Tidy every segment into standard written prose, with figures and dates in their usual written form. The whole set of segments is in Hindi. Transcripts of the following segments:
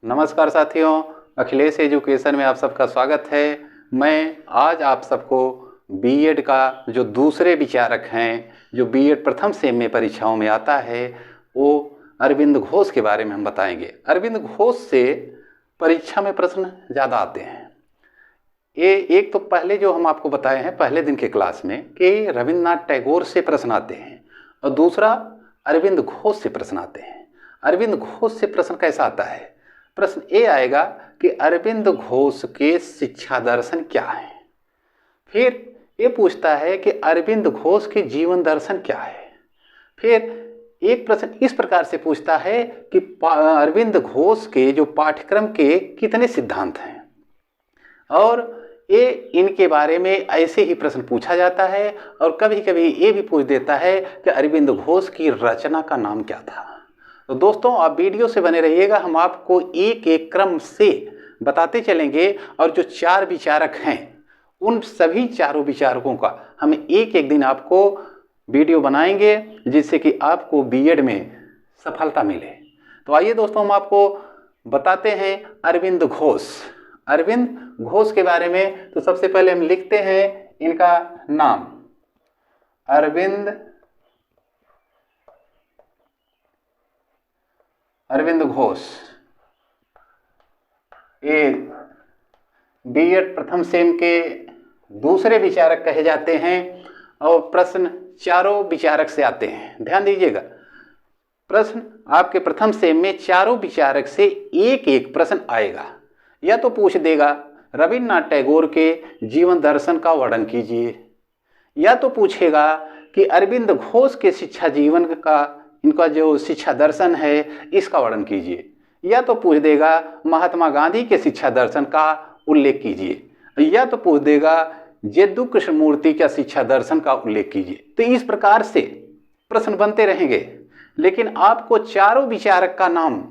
नमस्कार साथियों, अखिलेश एजुकेशन में आप सबका स्वागत है। मैं आज आप सबको बीएड का जो दूसरे विचारक हैं, जो बीएड प्रथम सेम में परीक्षाओं में आता है, वो अरविंद घोष के बारे में हम बताएंगे। अरविंद घोष से परीक्षा में प्रश्न ज़्यादा आते हैं। ये एक तो पहले जो हम आपको बताए हैं पहले दिन के क्लास में कि रविंद्रनाथ टैगोर से प्रश्न आते हैं, और दूसरा अरविंद घोष से प्रश्न आते हैं। अरविंद घोष से प्रश्न कैसा आता है? प्रश्न ये आएगा कि अरविंद घोष के शिक्षा दर्शन क्या है। फिर ये पूछता है कि अरविंद घोष के जीवन दर्शन क्या है। फिर एक प्रश्न इस प्रकार से पूछता है कि अरविंद घोष के जो पाठ्यक्रम के कितने सिद्धांत हैं, और ये इनके बारे में ऐसे ही प्रश्न पूछा जाता है। और कभी कभी ये भी पूछ देता है कि अरविंद घोष की रचना का नाम क्या था। तो दोस्तों, आप वीडियो से बने रहिएगा, हम आपको एक एक क्रम से बताते चलेंगे। और जो चार विचारक हैं, उन सभी चारों विचारकों का हम एक एक दिन आपको वीडियो बनाएंगे, जिससे कि आपको बीएड में सफलता मिले। तो आइए दोस्तों, हम आपको बताते हैं अरविंद घोष। अरविंद घोष के बारे में तो सबसे पहले हम लिखते हैं इनका नाम, अरविंद घोष। ये बीएड प्रथम सेम के दूसरे विचारक कहे जाते हैं, और प्रश्न चारों विचारक से आते हैं। ध्यान दीजिएगा, प्रश्न आपके प्रथम सेम में चारों विचारक से एक एक प्रश्न आएगा। या तो पूछ देगा रविन्द्रनाथ टैगोर के जीवन दर्शन का वर्णन कीजिए, या तो पूछेगा कि अरविंद घोष के शिक्षा जीवन का, इनका जो शिक्षा दर्शन है, इसका वर्णन कीजिए, या तो पूछ देगा महात्मा गांधी के शिक्षा दर्शन का उल्लेख कीजिए, या तो पूछ देगा जद्दू कृष्णमूर्ति का शिक्षा दर्शन का उल्लेख कीजिए। तो इस प्रकार से प्रश्न बनते रहेंगे। लेकिन आपको चारों विचारक का नाम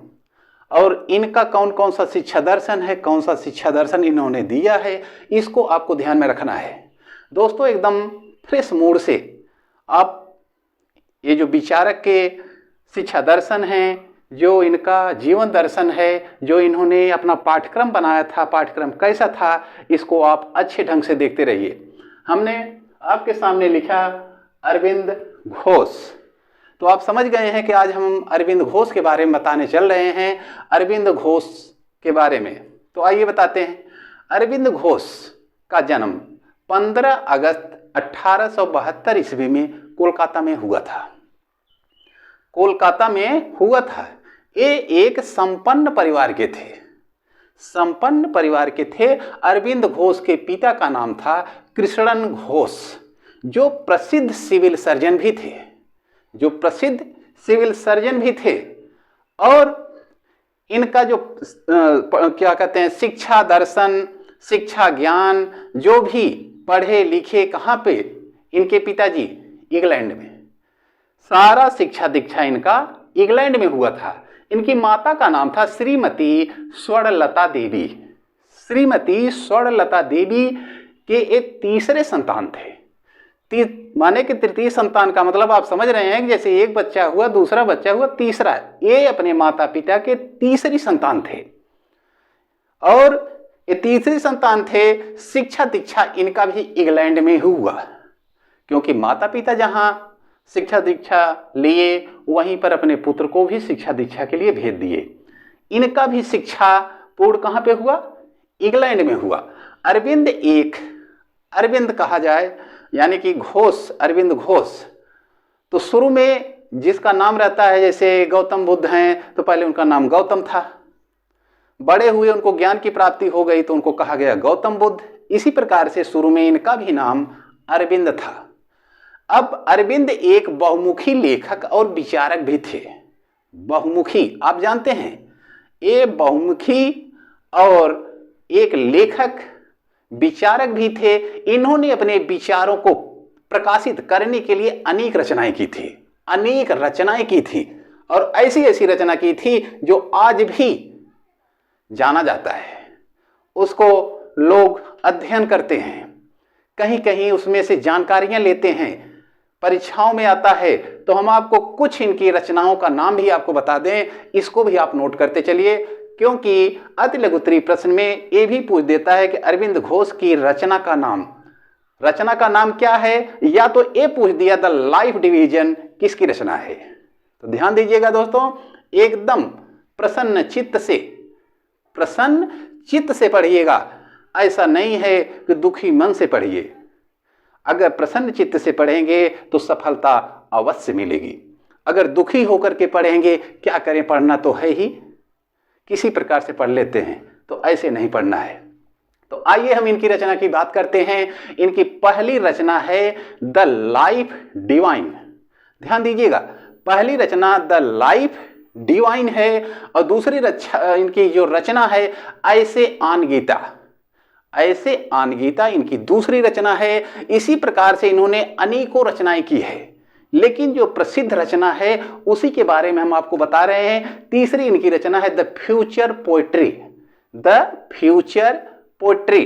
और इनका कौन कौन सा शिक्षा दर्शन है, कौन सा शिक्षा दर्शन इन्होंने दिया है, इसको आपको ध्यान में रखना है। दोस्तों, एकदम फ्रेश मूड से आप ये जो विचारक के शिक्षा दर्शन हैं, जो इनका जीवन दर्शन है, जो इन्होंने अपना पाठ्यक्रम बनाया था, पाठ्यक्रम कैसा था, इसको आप अच्छे ढंग से देखते रहिए। हमने आपके सामने लिखा अरविंद घोष। तो आप समझ गए हैं कि आज हम अरविंद घोष के बारे में बताने चल रहे हैं, अरविंद घोष के बारे में। तो आइए बताते हैं। अरविंद घोष का जन्म 15 अगस्त 1872 ईस्वी में कोलकाता में हुआ था। कोलकाता में हुआ था। ये एक संपन्न परिवार के थे। संपन्न परिवार के थे। अरविंद घोष के पिता का नाम था कृष्णन घोष, जो प्रसिद्ध सिविल सर्जन भी थे, और इनका जो क्या कहते हैं, शिक्षा दर्शन, शिक्षा ज्ञान, जो भी पढ़े लिखे कहाँ पे, इनके पिताजी इंग्लैंड में, सारा शिक्षा दीक्षा इनका इंग्लैंड में हुआ था। इनकी माता का नाम था श्रीमती स्वर्णलता देवी। श्रीमती स्वर्णलता देवी के एक तीसरे संतान थे। माने कि तृतीय संतान का मतलब आप समझ रहे हैं कि जैसे एक बच्चा हुआ, दूसरा बच्चा हुआ, तीसरा, ये अपने माता पिता के तीसरी संतान थे। और ये तीसरी संतान थे। शिक्षा दीक्षा इनका भी इंग्लैंड में हुआ, क्योंकि माता पिता जहां शिक्षा दीक्षा लिए, वहीं पर अपने पुत्र को भी शिक्षा दीक्षा के लिए भेज दिए। इनका भी शिक्षा पूर्ण कहाँ पे हुआ? इंग्लैंड में हुआ। अरविंद कहा जाए, यानी कि घोष, अरविंद घोष, तो शुरू में जिसका नाम रहता है, जैसे गौतम बुद्ध हैं तो पहले उनका नाम गौतम था। बड़े हुए, उनको ज्ञान की प्राप्ति हो गई तो उनको कहा गया गौतम बुद्ध। इसी प्रकार से शुरू में इनका भी नाम अरविंद था। अब अरविंद एक बहुमुखी लेखक और विचारक भी थे। बहुमुखी, आप जानते हैं, ये बहुमुखी और एक लेखक विचारक भी थे। इन्होंने अपने विचारों को प्रकाशित करने के लिए अनेक रचनाएं की थी, और ऐसी ऐसी रचना की थी जो आज भी जाना जाता है, उसको लोग अध्ययन करते हैं, कहीं कहीं उसमें से जानकारियां लेते हैं, परीक्षाओं में आता है। तो हम आपको कुछ इनकी रचनाओं का नाम भी आपको बता दें, इसको भी आप नोट करते चलिए क्योंकि अति लघु उत्तरीय प्रश्न में ये भी पूछ देता है कि अरविंद घोष की रचना का नाम क्या है, या तो ये पूछ दिया द लाइफ डिवीजन किसकी रचना है। तो ध्यान दीजिएगा दोस्तों, एकदम प्रसन्न चित्त से पढ़िएगा, ऐसा नहीं है कि दुखी मन से पढ़िए। अगर प्रसन्न चित्त से पढ़ेंगे तो सफलता अवश्य मिलेगी। अगर दुखी होकर के पढ़ेंगे, क्या करें, पढ़ना तो है ही, किसी प्रकार से पढ़ लेते हैं, तो ऐसे नहीं पढ़ना है। तो आइए हम इनकी रचना की बात करते हैं। इनकी पहली रचना है द लाइफ डिवाइन। ध्यान दीजिएगा, पहली रचना द लाइफ डिवाइन है और दूसरी इनकी जो रचना है ऐसे आन गीता इनकी दूसरी रचना है। इसी प्रकार से इन्होंने अनेकों रचनाएं की है, लेकिन जो प्रसिद्ध रचना है उसी के बारे में हम आपको बता रहे हैं। तीसरी इनकी रचना है द फ्यूचर पोएट्री,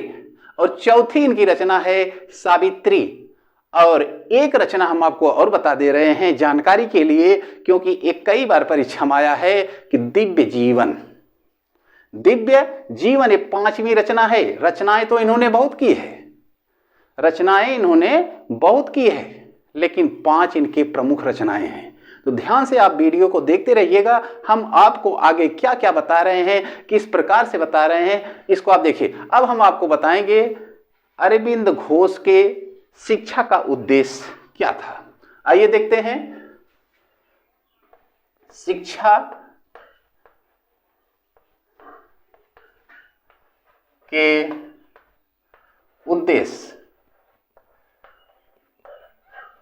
और चौथी इनकी रचना है सावित्री। और एक रचना हम आपको और बता दे रहे हैं जानकारी के लिए, क्योंकि एक कई बार परीक्षा में आया है कि दिव्य जीवन ये पांचवी रचना है। रचनाएं तो इन्होंने बहुत की है, लेकिन 5 इनके प्रमुख रचनाएं हैं। तो ध्यान से आप वीडियो को देखते रहिएगा, हम आपको आगे क्या क्या बता रहे हैं, किस प्रकार से बता रहे हैं, इसको आप देखिए। अब हम आपको बताएंगे अरविंद घोष के शिक्षा का उद्देश्य क्या था। आइए देखते हैं शिक्षा के उद्देश्य।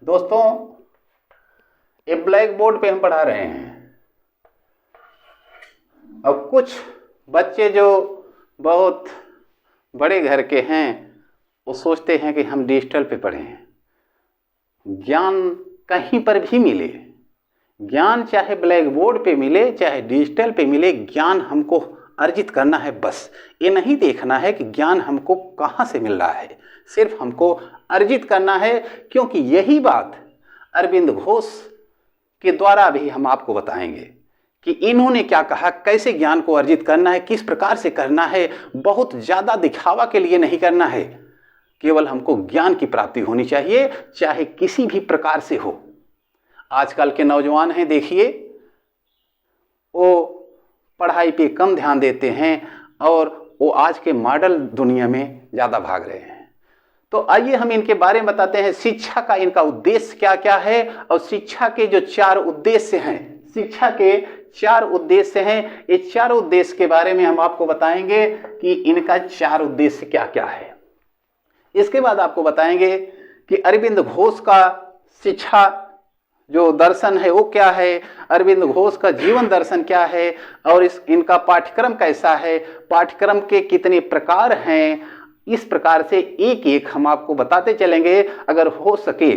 दोस्तों, ये ब्लैक बोर्ड पे हम पढ़ा रहे हैं, और कुछ बच्चे जो बहुत बड़े घर के हैं वो सोचते हैं कि हम डिजिटल पे पढ़ें। ज्ञान कहीं पर भी मिले, ज्ञान चाहे ब्लैक बोर्ड पे मिले चाहे डिजिटल पे मिले, ज्ञान हमको अर्जित करना है। बस ये नहीं देखना है कि ज्ञान हमको कहाँ से मिल रहा है, सिर्फ हमको अर्जित करना है। क्योंकि यही बात अरविंद घोष के द्वारा भी हम आपको बताएंगे कि इन्होंने क्या कहा, कैसे ज्ञान को अर्जित करना है, किस प्रकार से करना है। बहुत ज़्यादा दिखावा के लिए नहीं करना है, केवल हमको ज्ञान की प्राप्ति होनी चाहिए, चाहे किसी भी प्रकार से हो। आजकल के नौजवान हैं, देखिए, वो पढ़ाई पे कम ध्यान देते हैं और वो आज के मॉडल दुनिया में ज़्यादा भाग रहे हैं। तो आइए हम इनके बारे में बताते हैं, शिक्षा का इनका उद्देश्य क्या क्या है, और शिक्षा के जो 4 उद्देश्य हैं, शिक्षा के 4 उद्देश्य हैं। ये 4 उद्देश्य के बारे में हम आपको बताएंगे कि इनका 4 उद्देश्य क्या क्या है। इसके बाद आपको बताएंगे कि अरविंद घोष का शिक्षा जो दर्शन है वो क्या है, अरविंद घोष का जीवन दर्शन क्या है, और इनका पाठ्यक्रम कैसा है, पाठ्यक्रम के कितने प्रकार हैं। इस प्रकार से एक एक हम आपको बताते चलेंगे। अगर हो सके,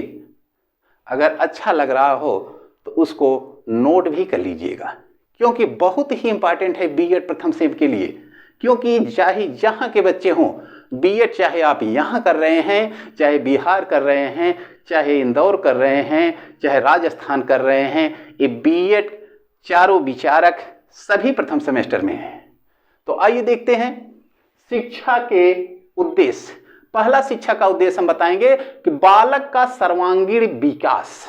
अगर अच्छा लग रहा हो तो उसको नोट भी कर लीजिएगा, क्योंकि बहुत ही इंपॉर्टेंट है बीएड प्रथम सेम के लिए। क्योंकि चाहे जहाँ के बच्चे हों, बीएड चाहे आप यहाँ कर रहे हैं, चाहे बिहार कर रहे हैं, चाहे इंदौर कर रहे हैं, चाहे राजस्थान कर रहे हैं, ये बीएड चारों विचारक सभी प्रथम सेमेस्टर में हैं। तो आइए देखते हैं शिक्षा के उद्देश्य। पहला शिक्षा का उद्देश्य हम बताएंगे कि बालक का सर्वांगीण विकास।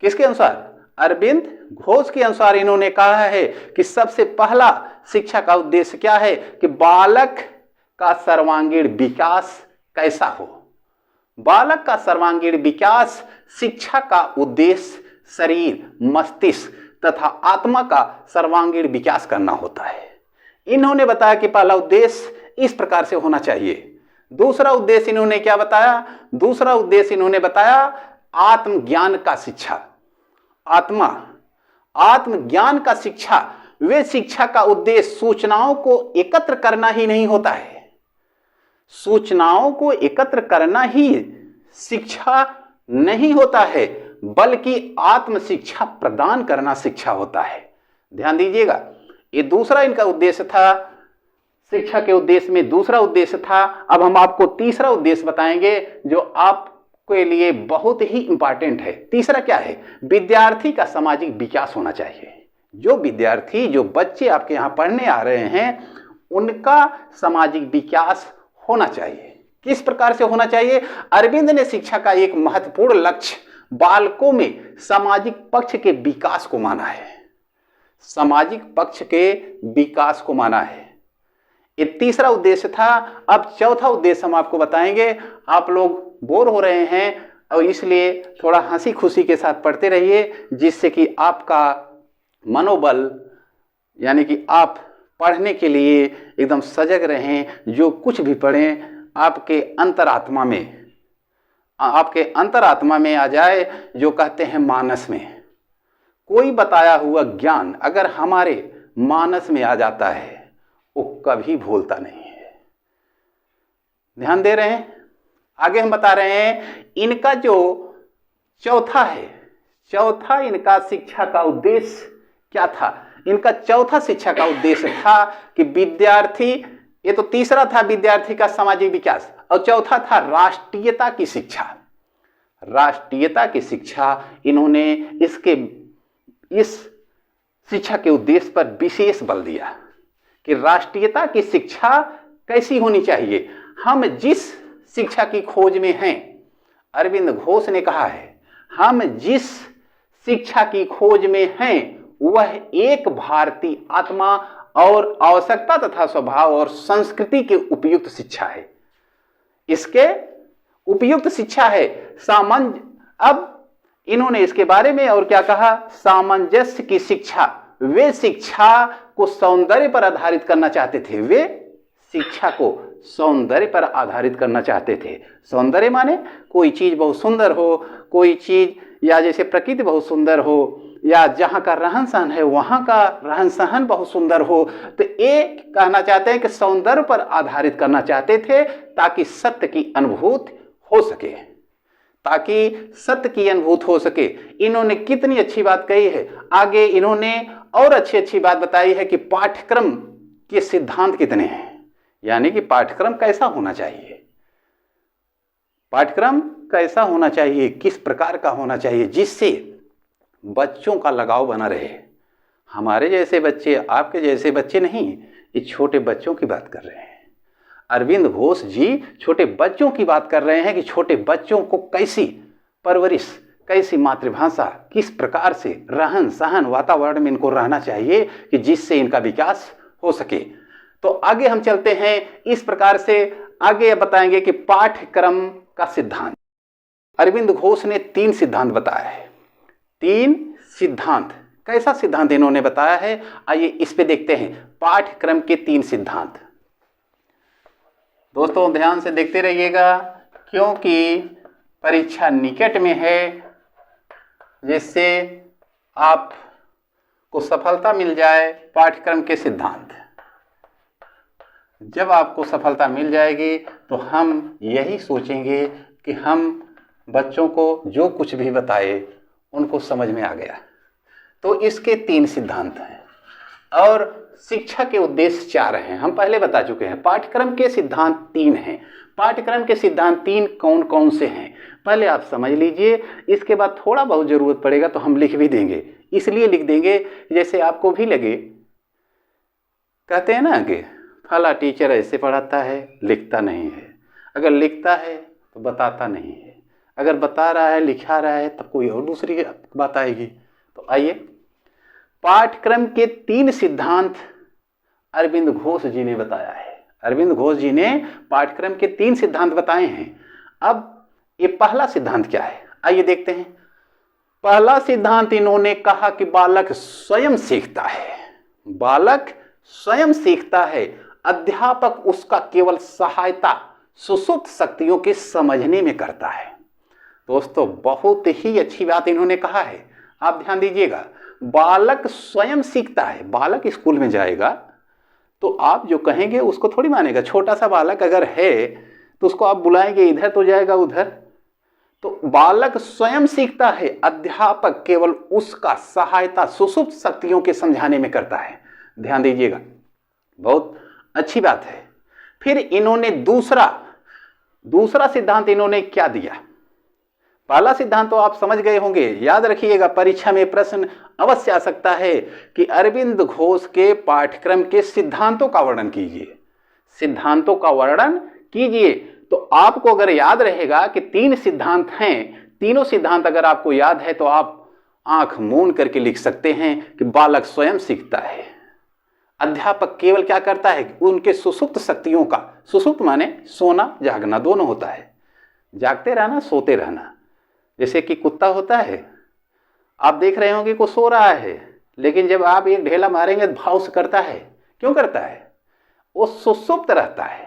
किसके अनुसार? अरविंद घोष के अनुसार इन्होंने कहा है कि सबसे पहला शिक्षा का उद्देश्य क्या है कि बालक का सर्वांगीण विकास कैसा हो। बालक का सर्वांगीण विकास, शिक्षा का उद्देश्य शरीर, मस्तिष्क तथा आत्मा का सर्वांगीण विकास करना होता है। इन्होंने बताया कि पहला उद्देश्य इस प्रकार से होना चाहिए। दूसरा उद्देश्य इन्होंने क्या बताया? दूसरा उद्देश्य इन्होंने बताया आत्मज्ञान का शिक्षा, आत्मज्ञान का शिक्षा। वे शिक्षा का उद्देश्य सूचनाओं को एकत्र करना ही नहीं होता है। सूचनाओं को एकत्र करना ही शिक्षा नहीं होता है, बल्कि आत्म शिक्षा प्रदान करना शिक्षा होता है। ध्यान दीजिएगा, ये दूसरा इनका उद्देश्य था। शिक्षा के उद्देश्य में दूसरा उद्देश्य था। अब हम आपको तीसरा उद्देश्य बताएंगे जो आपके लिए बहुत ही इंपॉर्टेंट है। तीसरा क्या है? विद्यार्थी का सामाजिक विकास होना चाहिए। जो विद्यार्थी, जो बच्चे आपके यहाँ पढ़ने आ रहे हैं, उनका सामाजिक विकास होना चाहिए। किस प्रकार से होना चाहिए? अरविंद ने शिक्षा का एक महत्वपूर्ण लक्ष्य बालकों में सामाजिक पक्ष के विकास को माना है। सामाजिक पक्ष के विकास को माना है। ये तीसरा उद्देश्य था। अब चौथा उद्देश्य हम आपको बताएंगे। आप लोग बोर हो रहे हैं और इसलिए थोड़ा हंसी खुशी के साथ पढ़ते रहिए, जिससे कि आपका मनोबल, यानी कि आप पढ़ने के लिए एकदम सजग रहें। जो कुछ भी पढ़ें आपके अंतरात्मा में आ जाए। जो कहते हैं मानस में, कोई बताया हुआ ज्ञान अगर हमारे मानस में आ जाता है वो कभी भूलता नहीं है। ध्यान दे रहे हैं? आगे हम बता रहे हैं इनका जो चौथा इनका शिक्षा का उद्देश्य क्या था? इनका चौथा शिक्षा का उद्देश्य था कि विद्यार्थी, ये तो तीसरा था विद्यार्थी का सामाजिक विकास, और चौथा था राष्ट्रीयता की शिक्षा। राष्ट्रीयता की शिक्षा इन्होंने इस शिक्षा के उद्देश्य पर विशेष बल दिया कि राष्ट्रीयता की शिक्षा कैसी होनी चाहिए। हम जिस शिक्षा की खोज में हैं, अरविंद घोष ने कहा है, हम जिस शिक्षा की खोज में हैं वह एक भारतीय आत्मा और आवश्यकता तथा स्वभाव और संस्कृति के उपयुक्त शिक्षा है। इसके उपयुक्त शिक्षा है। अब इन्होंने इसके बारे में और क्या कहा? सामंजस्य की शिक्षा। वे शिक्षा को सौंदर्य पर आधारित करना चाहते थे। वे शिक्षा को सौंदर्य पर आधारित करना चाहते थे। सौंदर्य माने कोई चीज बहुत सुंदर हो, कोई चीज, या जैसे प्रकृति बहुत सुंदर हो, या जहाँ का रहन सहन है वहाँ का रहन सहन बहुत सुंदर हो। तो ये कहना चाहते हैं कि सौंदर्य पर आधारित करना चाहते थे ताकि सत्य की अनुभूति हो सके, हो सके। इन्होंने कितनी अच्छी बात कही है। आगे इन्होंने और अच्छी बात बताई है कि पाठ्यक्रम के सिद्धांत कितने हैं, यानी कि पाठ्यक्रम कैसा होना चाहिए, पाठ्यक्रम कैसा होना चाहिए, किस प्रकार का होना चाहिए, जिससे बच्चों का लगाव बना रहे। हमारे जैसे बच्चे, आपके जैसे बच्चे नहीं, ये छोटे बच्चों की बात कर रहे हैं। अरविंद घोष जी छोटे बच्चों की बात कर रहे हैं कि छोटे बच्चों को कैसी परवरिश, कैसी मातृभाषा, किस प्रकार से रहन सहन वातावरण में इनको रहना चाहिए कि जिससे इनका विकास हो सके। तो आगे हम चलते हैं। इस प्रकार से आगे बताएंगे कि पाठ्यक्रम का सिद्धांत। अरविंद घोष ने 3 सिद्धांत बताया है। 3 सिद्धांत, कैसा सिद्धांत इन्होंने बताया है, आइए इस पे देखते हैं। पाठ्यक्रम के 3 सिद्धांत। दोस्तों ध्यान से देखते रहिएगा, क्योंकि परीक्षा निकट में है, जिससे आपको सफलता मिल जाए। पाठ्यक्रम के सिद्धांत, जब आपको सफलता मिल जाएगी तो हम यही सोचेंगे कि हम बच्चों को जो कुछ भी बताए उनको समझ में आ गया। तो इसके 3 सिद्धांत हैं और शिक्षा के उद्देश्य 4 हैं। हम पहले बता चुके हैं। पाठ्यक्रम के सिद्धांत 3 हैं। पाठ्यक्रम के सिद्धांत 3 कौन कौन से हैं पहले आप समझ लीजिए। इसके बाद थोड़ा बहुत ज़रूरत पड़ेगा तो हम लिख भी देंगे। इसलिए लिख देंगे जैसे आपको भी लगे। कहते हैं ना कि फला टीचर ऐसे पढ़ाता है, लिखता नहीं है। अगर लिखता है तो बताता नहीं है, अगर बता रहा है, लिखा रहा है, तब कोई और दूसरी बात आएगी। तो आइए, पाठ्यक्रम के 3 सिद्धांत अरविंद घोष जी ने बताया है। अरविंद घोष जी ने पाठ्यक्रम के 3 सिद्धांत बताए हैं। अब ये पहला सिद्धांत क्या है, आइए देखते हैं। पहला सिद्धांत इन्होंने कहा कि बालक स्वयं सीखता है। बालक स्वयं सीखता है, अध्यापक उसका केवल सहायता सुसुप्त शक्तियों के समझने में करता है। दोस्तों बहुत ही अच्छी बात इन्होंने कहा है, आप ध्यान दीजिएगा। बालक स्वयं सीखता है। बालक स्कूल में जाएगा तो आप जो कहेंगे उसको थोड़ी मानेगा। छोटा सा बालक अगर है तो उसको आप बुलाएंगे इधर तो जाएगा उधर। तो बालक स्वयं सीखता है, अध्यापक केवल उसका सहायता सुसुप्त शक्तियों के समझाने में करता है। ध्यान दीजिएगा, बहुत अच्छी बात है। फिर इन्होंने दूसरा सिद्धांत इन्होंने क्या दिया, पहला सिद्धांत तो आप समझ गए होंगे, याद रखिएगा, परीक्षा में प्रश्न अवश्य आ सकता है कि अरविंद घोष के पाठ्यक्रम के सिद्धांतों का वर्णन कीजिए, सिद्धांतों का वर्णन कीजिए। तो आपको अगर याद रहेगा कि 3 सिद्धांत हैं, तीनों सिद्धांत अगर आपको याद है तो आप आंख मूंद करके लिख सकते हैं कि बालक स्वयं सीखता है, अध्यापक केवल क्या करता है, उनके सुसुप्त शक्तियों का, सुसुप्त माने सोना जागना दोनों होता है, जागते रहना सोते रहना। जैसे कि कुत्ता होता है, आप देख रहे होंगे को सो रहा है, लेकिन जब आप एक ढेला मारेंगे तो भाव से करता है। क्यों करता है? वो सुसुप्त रहता है,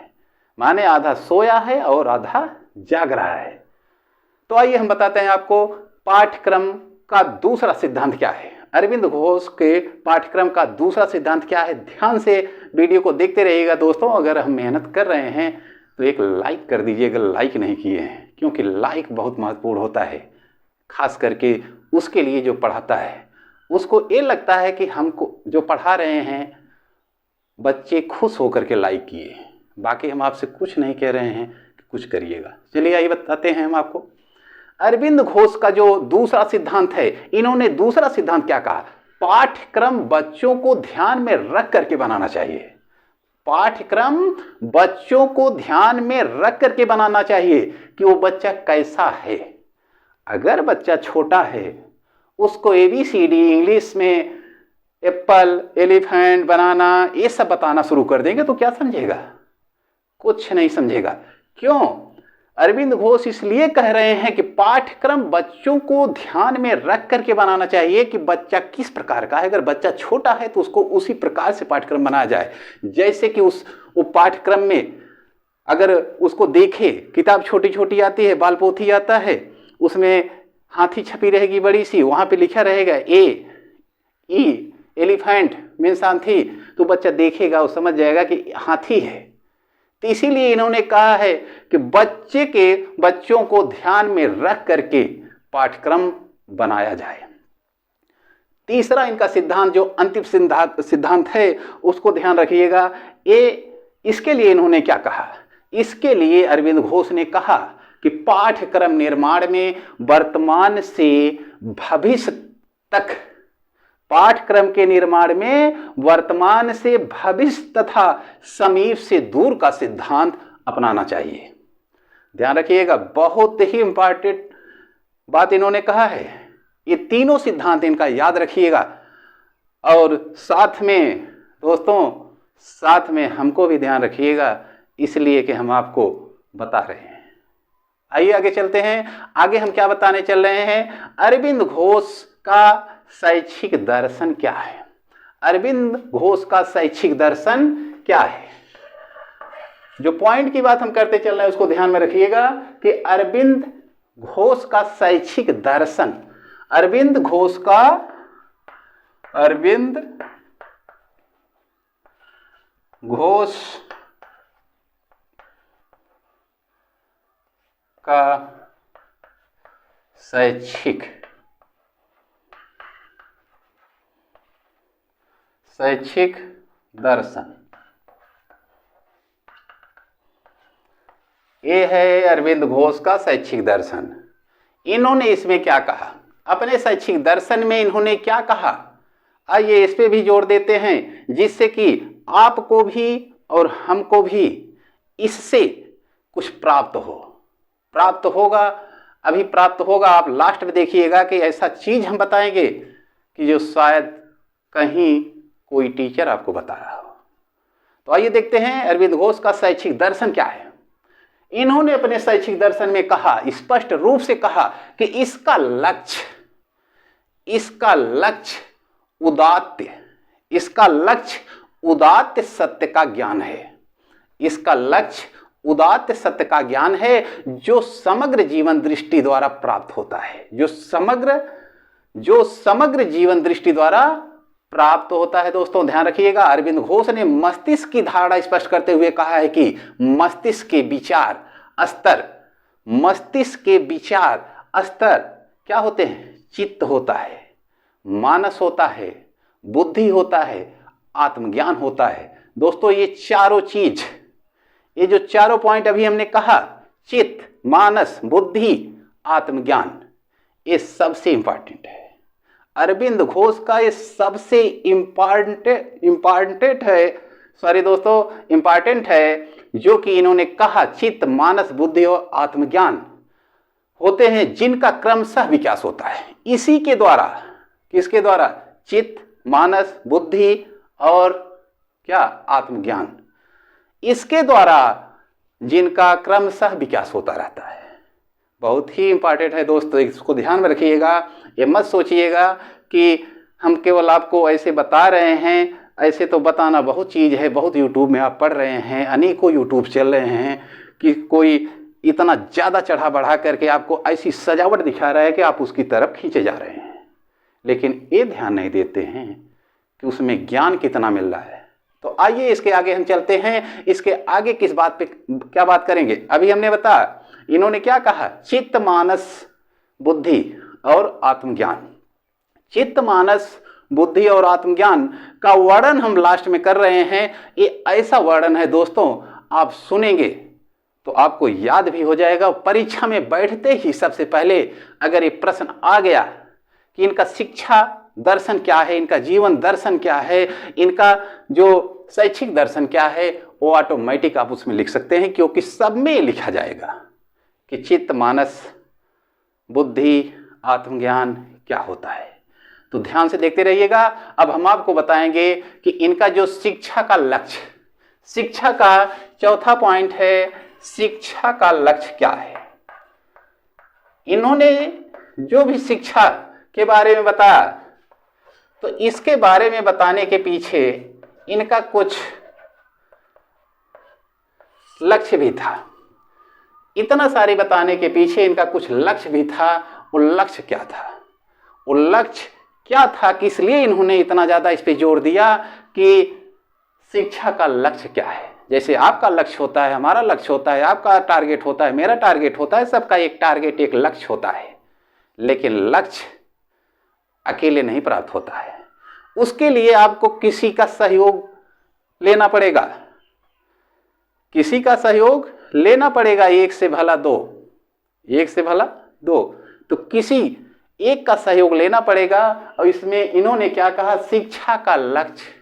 माने आधा सोया है और आधा जाग रहा है। तो आइए हम बताते हैं आपको पाठ्यक्रम का दूसरा सिद्धांत क्या है, अरविंद घोष के पाठ्यक्रम का दूसरा सिद्धांत क्या है। ध्यान से वीडियो को देखते रहिएगा दोस्तों। अगर हम मेहनत कर रहे हैं तो एक लाइक कर दीजिएगा, लाइक नहीं किए हैं, क्योंकि लाइक बहुत महत्वपूर्ण होता है, खास करके उसके लिए जो पढ़ाता है। उसको ये लगता है कि हमको जो पढ़ा रहे हैं बच्चे खुश होकर के लाइक किए, बाकी हम आपसे कुछ नहीं कह रहे हैं कि कुछ करिएगा। चलिए आइए बताते हैं हम आपको अरविंद घोष का जो दूसरा सिद्धांत है। इन्होंने दूसरा सिद्धांत क्या कहा, पाठ्यक्रम बच्चों को ध्यान में रख करके बनाना चाहिए, पाठ्यक्रम बच्चों को ध्यान में रख करके बनाना चाहिए कि वो बच्चा कैसा है। अगर बच्चा छोटा है, उसको ABCD इंग्लिश में एप्पल, एलिफेंट, बनाना ये सब बताना शुरू कर देंगे तो क्या समझेगा? कुछ नहीं समझेगा। क्यों? अरविंद घोष इसलिए कह रहे हैं कि पाठ्यक्रम बच्चों को ध्यान में रख करके बनाना चाहिए कि बच्चा किस प्रकार का है। अगर बच्चा छोटा है तो उसको उसी प्रकार से पाठ्यक्रम बनाया जाए, जैसे कि वो पाठ्यक्रम में अगर उसको देखे, किताब छोटी छोटी आती है, बाल पोथी आता है, उसमें हाथी छपी रहेगी बड़ी सी, वहाँ पे लिखा रहेगा E एलिफेंट मीन्स हाथी, तो बच्चा देखेगा, वो समझ जाएगा कि हाथी है। तो इसीलिए इन्होंने कहा है कि बच्चों को ध्यान में रख करके पाठ्यक्रम बनाया जाए। तीसरा इनका सिद्धांत जो अंतिम सिद्धांत है उसको ध्यान रखिएगा। इसके लिए इन्होंने क्या कहा, इसके लिए अरविंद घोष ने कहा कि पाठ्यक्रम निर्माण में वर्तमान से भविष्य तक, पाठ्यक्रम के निर्माण में वर्तमान से भविष्य तथा समीप से दूर का सिद्धांत अपनाना चाहिए। ध्यान रखिएगा, बहुत ही इंपॉर्टेंट बात इन्होंने कहा है। ये तीनों सिद्धांत इनका याद रखिएगा। और साथ में दोस्तों, साथ में हमको भी ध्यान रखिएगा, इसलिए कि हम आपको बता रहे हैं। आइए आगे चलते हैं। आगे हम क्या बताने चल रहे हैं, अरविंद घोष का शैक्षिक दर्शन क्या है। अरविंद घोष का शैक्षिक दर्शन क्या है, जो पॉइंट की बात हम करते चल रहे हैं उसको ध्यान में रखिएगा कि अरविंद घोष का शैक्षिक दर्शन, अरविंद घोष का शैक्षिक दर्शन, ये है अरविंद घोष का शैक्षिक दर्शन। इन्होंने इसमें क्या कहा, अपने शैक्षिक दर्शन में इन्होंने क्या कहा, आइए इस पे भी जोड़ देते हैं, जिससे कि आपको भी और हमको भी इससे कुछ प्राप्त होगा। अभी प्राप्त होगा, आप लास्ट में देखिएगा कि ऐसा चीज हम बताएंगे कि जो शायद कहीं कोई टीचर आपको बता रहा हो। तो आइए देखते हैं अरविंद घोष का शैक्षिक दर्शन क्या है। इन्होंने अपने शैक्षिक दर्शन में कहा, स्पष्ट रूप से कहा कि इसका लक्ष्य उदात्त सत्य का ज्ञान है। इसका लक्ष्य उदात्त सत्य का ज्ञान है, जो समग्र जीवन दृष्टि द्वारा प्राप्त होता है, जो समग्र जीवन दृष्टि द्वारा प्राप्त होता है। दोस्तों ध्यान रखिएगा, अरविंद घोष ने मस्तिष्क की धारणा स्पष्ट करते हुए कहा है कि मस्तिष्क के विचार स्तर क्या होते हैं, चित्त होता है, मानस होता है, बुद्धि होता है, आत्मज्ञान होता है। दोस्तों ये चारों चीज, ये जो चारों पॉइंट अभी हमने कहा, चित्त, मानस, बुद्धि, आत्मज्ञान, ये सबसे इम्पॉर्टेंट है। अरविंद घोष का ये सबसे इम्पॉर्टेंट है, सॉरी दोस्तों, इम्पॉर्टेंट है, जो कि इन्होंने कहा चित्त, मानस, बुद्धि और आत्मज्ञान होते हैं जिनका क्रमशः विकास होता है। इसी के द्वारा, किसके द्वारा? चित्त, मानस, बुद्धि और क्या? आत्मज्ञान। इसके द्वारा जिनका क्रमशः विकास होता रहता है। बहुत ही इंपॉर्टेंट है दोस्तों, इसको ध्यान में रखिएगा। ये मत सोचिएगा कि हम केवल आपको ऐसे बता रहे हैं, ऐसे तो बताना बहुत चीज़ है, बहुत यूट्यूब में आप पढ़ रहे हैं, अनेकों यूट्यूब चल रहे हैं कि कोई इतना ज़्यादा चढ़ा बढ़ा करके आपको ऐसी सजावट दिखा रहा है कि आप उसकी तरफ खींचे जा रहे हैं, लेकिन ये ध्यान नहीं देते हैं कि उसमें ज्ञान कितना मिल रहा है। तो आइए इसके आगे हम चलते हैं। इसके आगे किस बात पे क्या बात करेंगे? अभी हमने बताया इन्होंने क्या कहा, चित्त, मानस, बुद्धि और आत्मज्ञान। चित्त, मानस, बुद्धि और आत्मज्ञान का वर्णन हम लास्ट में कर रहे हैं। ये ऐसा वर्णन है दोस्तों, आप सुनेंगे तो आपको याद भी हो जाएगा। परीक्षा में बैठते ही सबसे पहले अगर ये प्रश्न आ गया कि इनका शिक्षा दर्शन क्या है, इनका जीवन दर्शन क्या है, इनका जो शैक्षिक दर्शन क्या है, वो ऑटोमेटिक आप उसमें लिख सकते हैं, क्योंकि सब में लिखा जाएगा कि चित्त, मानस, बुद्धि, आत्मज्ञान क्या होता है। तो ध्यान से देखते रहिएगा। अब हम आपको बताएंगे कि इनका जो शिक्षा का लक्ष्य, शिक्षा का चौथा पॉइंट है, शिक्षा का लक्ष्य क्या है। इन्होंने जो भी शिक्षा के बारे में बताया, तो इसके बारे में बताने के पीछे इनका कुछ लक्ष्य भी था। इतना सारे बताने के पीछे इनका कुछ लक्ष्य भी था। वो लक्ष्य क्या था? वो लक्ष्य क्या था कि इसलिए इन्होंने इतना ज़्यादा इस पे जोर दिया कि शिक्षा का लक्ष्य क्या है। जैसे आपका लक्ष्य होता है, हमारा लक्ष्य होता है, आपका टारगेट होता है, मेरा टारगेट होता है, सबका एक टारगेट, एक लक्ष्य होता है, लेकिन लक्ष्य अकेले नहीं प्राप्त होता है। उसके लिए आपको किसी का सहयोग लेना पड़ेगा, किसी का सहयोग लेना पड़ेगा। एक से भला दो, एक से भला दो, तो किसी एक का सहयोग लेना पड़ेगा। और इसमें इन्होंने क्या कहा, शिक्षा का लक्ष्य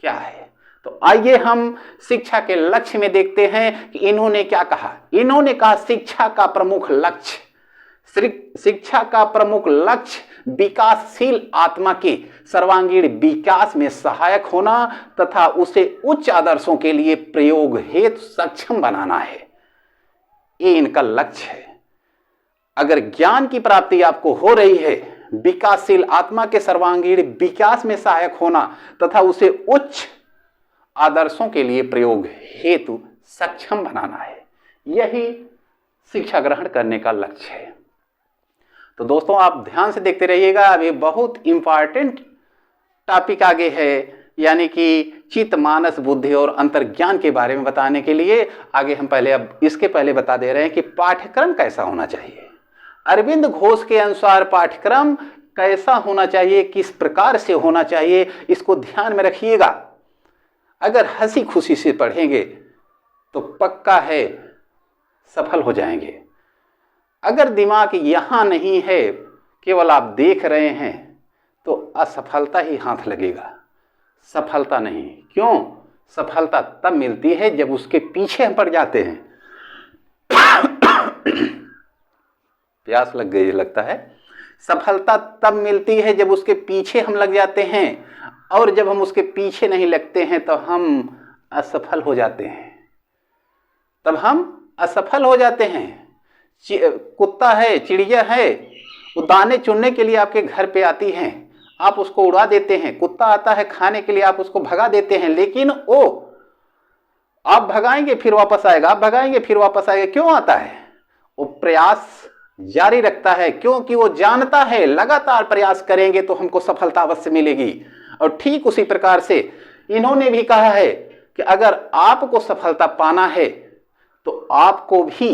क्या है। तो आइए हम शिक्षा के लक्ष्य में देखते हैं कि इन्होंने क्या कहा। इन्होंने कहा शिक्षा का प्रमुख लक्ष्य, शिक्षा का प्रमुख लक्ष्य विकासशील आत्मा के सर्वांगीण विकास में सहायक होना तथा उसे उच्च आदर्शों के लिए प्रयोग हेतु सक्षम बनाना है। ये इनका लक्ष्य है। अगर ज्ञान की प्राप्ति आपको हो रही है, विकासशील आत्मा के सर्वांगीण विकास में सहायक होना तथा उसे उच्च आदर्शों के लिए प्रयोग हेतु सक्षम बनाना है, यही शिक्षा ग्रहण करने का लक्ष्य है। तो दोस्तों आप ध्यान से देखते रहिएगा। अभी बहुत इंपॉर्टेंट टॉपिक आगे है, यानी कि चित्त, मानस, बुद्धि और अंतर्ज्ञान के बारे में बताने के लिए आगे हम पहले, अब इसके पहले बता दे रहे हैं कि पाठ्यक्रम कैसा होना चाहिए। अरविंद घोष के अनुसार पाठ्यक्रम कैसा होना चाहिए, किस प्रकार से होना चाहिए, इसको ध्यान में रखिएगा। अगर हंसी खुशी से पढ़ेंगे तो पक्का है सफल हो जाएंगे। अगर दिमाग यहाँ नहीं है, केवल आप देख रहे हैं, तो असफलता ही हाथ लगेगा, सफलता नहीं। क्यों? सफलता तब मिलती है जब उसके पीछे हम पड़ जाते हैं। प्यास लग गई लगता है। सफलता तब मिलती है जब उसके पीछे हम लग जाते हैं, और जब हम उसके पीछे नहीं लगते हैं तो हम असफल हो जाते हैं, तब हम असफल हो जाते हैं। कुत्ता है, चिड़िया है, वो दाने चुनने के लिए आपके घर पे आती हैं, आप उसको उड़ा देते हैं। कुत्ता आता है खाने के लिए, आप उसको भगा देते हैं, लेकिन वो आप भगाएंगे फिर वापस आएगा, आप भगाएंगे फिर वापस आएगा। क्यों आता है? वो प्रयास जारी रखता है, क्योंकि वो जानता है लगातार प्रयास करेंगे तो हमको सफलता अवश्य मिलेगी। और ठीक उसी प्रकार से इन्होंने भी कहा है कि अगर आपको सफलता पाना है तो आपको भी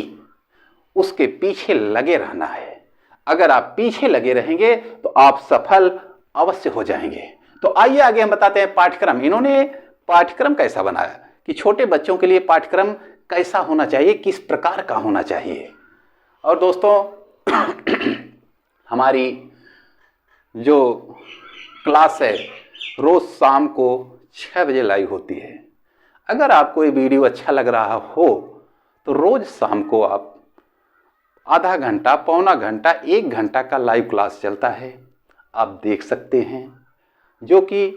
उसके पीछे लगे रहना है। अगर आप पीछे लगे रहेंगे तो आप सफल अवश्य हो जाएंगे। तो आइए आगे हम बताते हैं पाठ्यक्रम। इन्होंने पाठ्यक्रम कैसा बनाया कि छोटे बच्चों के लिए पाठ्यक्रम कैसा होना चाहिए, किस प्रकार का होना चाहिए। और दोस्तों हमारी जो क्लास है रोज़ शाम को 6 बजे लाइव होती है। अगर आपको ये वीडियो अच्छा लग रहा हो तो रोज़ शाम को आप आधा घंटा, पौना घंटा, 1 घंटा का लाइव क्लास चलता है, आप देख सकते हैं, जो कि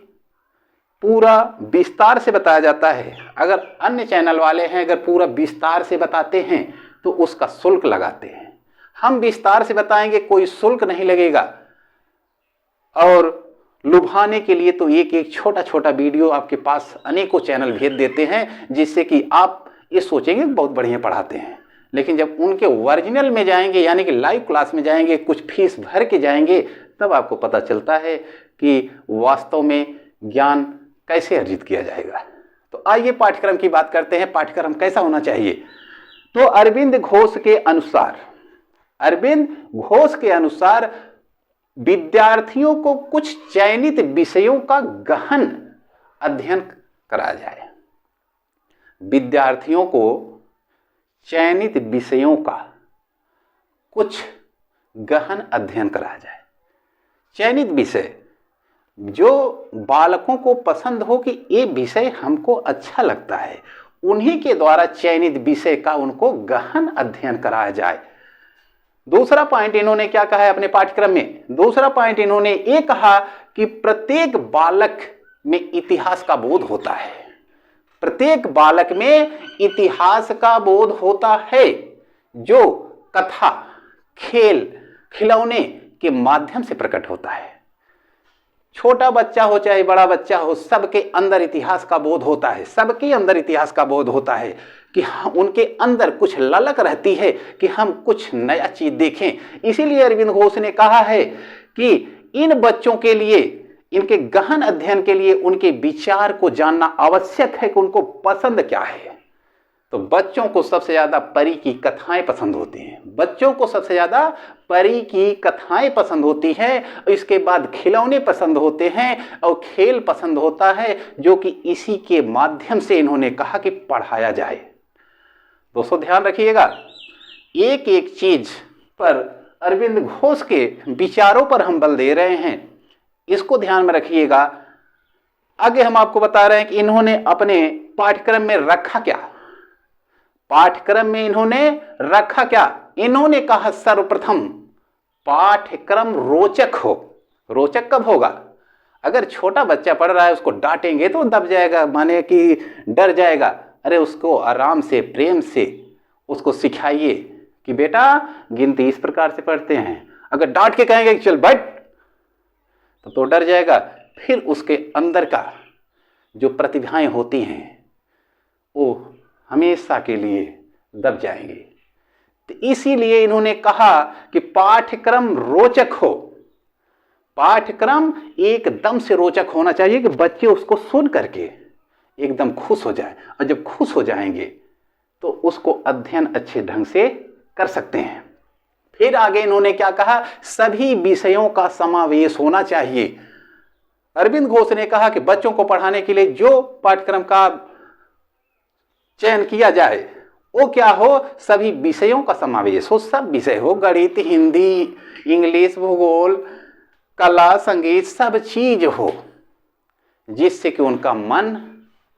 पूरा विस्तार से बताया जाता है। अगर अन्य चैनल वाले हैं अगर पूरा विस्तार से बताते हैं तो उसका शुल्क लगाते हैं। हम विस्तार से बताएंगे, कोई शुल्क नहीं लगेगा। और लुभाने के लिए तो एक एक छोटा छोटा वीडियो आपके पास अनेकों चैनल भेज देते हैं, जिससे कि आप ये सोचेंगे बहुत बढ़िया पढ़ाते हैं। लेकिन जब उनके ओरिजिनल में जाएंगे, यानी कि लाइव क्लास में जाएंगे, कुछ फीस भर के जाएंगे, तब आपको पता चलता है कि वास्तव में ज्ञान कैसे अर्जित किया जाएगा। तो आइए पाठ्यक्रम की बात करते हैं। पाठ्यक्रम कैसा होना चाहिए? तो अरविंद घोष के अनुसार विद्यार्थियों को कुछ चयनित विषयों का गहन अध्ययन कराया जाए। विद्यार्थियों को चयनित विषयों का कुछ गहन अध्ययन कराया जाए। चयनित विषय जो बालकों को पसंद हो कि ये विषय हमको अच्छा लगता है, उन्हीं के द्वारा चयनित विषय का उनको गहन अध्ययन कराया जाए। दूसरा पॉइंट इन्होंने क्या कहा है अपने पाठ्यक्रम में? दूसरा पॉइंट इन्होंने ये कहा कि प्रत्येक बालक में इतिहास का बोध होता है। प्रत्येक बालक में इतिहास का बोध होता है, जो कथा, खेल, खिलौने के माध्यम से प्रकट होता है। छोटा बच्चा हो चाहे बड़ा बच्चा हो, सबके अंदर इतिहास का बोध होता है। सबके अंदर इतिहास का बोध होता है कि उनके अंदर कुछ ललक रहती है कि हम कुछ नया चीज देखें। इसीलिए अरविंद घोष ने कहा है कि इन बच्चों के लिए, इनके गहन अध्ययन के लिए उनके विचार को जानना आवश्यक है कि उनको पसंद क्या है। तो बच्चों को सबसे ज्यादा परी की कथाएं पसंद होती हैं। बच्चों को सबसे ज्यादा परी की कथाएं पसंद होती हैं। इसके बाद खिलौने पसंद होते हैं और खेल पसंद होता है, जो कि इसी के माध्यम से इन्होंने कहा कि पढ़ाया जाए। दोस्तों ध्यान रखिएगा, एक एक चीज पर अरविंद घोष के विचारों पर हम बल दे रहे हैं, इसको ध्यान में रखिएगा। आगे हम आपको बता रहे हैं कि इन्होंने अपने पाठ्यक्रम में रखा क्या। पाठ्यक्रम में इन्होंने रखा क्या? इन्होंने कहा सर्वप्रथम पाठ्यक्रम रोचक हो। रोचक कब होगा? अगर छोटा बच्चा पढ़ रहा है, उसको डांटेंगे तो दब जाएगा, माने कि डर जाएगा। अरे उसको आराम से, प्रेम से उसको सिखाइए कि बेटा गिनती इस प्रकार से पढ़ते हैं। अगर डांट के कहेंगे कि चल बैठ, तो डर जाएगा। फिर उसके अंदर का जो प्रतिभाएं होती हैं वो हमेशा के लिए दब जाएंगे। तो इसीलिए इन्होंने कहा कि पाठ्यक्रम रोचक हो। पाठ्यक्रम एकदम से रोचक होना चाहिए कि बच्चे उसको सुन करके एकदम खुश हो जाए, और जब खुश हो जाएंगे तो उसको अध्ययन अच्छे ढंग से कर सकते हैं। फिर आगे इन्होंने क्या कहा? सभी विषयों का समावेश होना चाहिए। अरविंद घोष ने कहा कि बच्चों को पढ़ाने के लिए जो पाठ्यक्रम का चयन किया जाए वो क्या हो? सभी विषयों का समावेश हो। सब विषय हो, गणित, हिंदी, इंग्लिश, भूगोल, कला, संगीत, सब चीज हो, जिससे कि उनका मन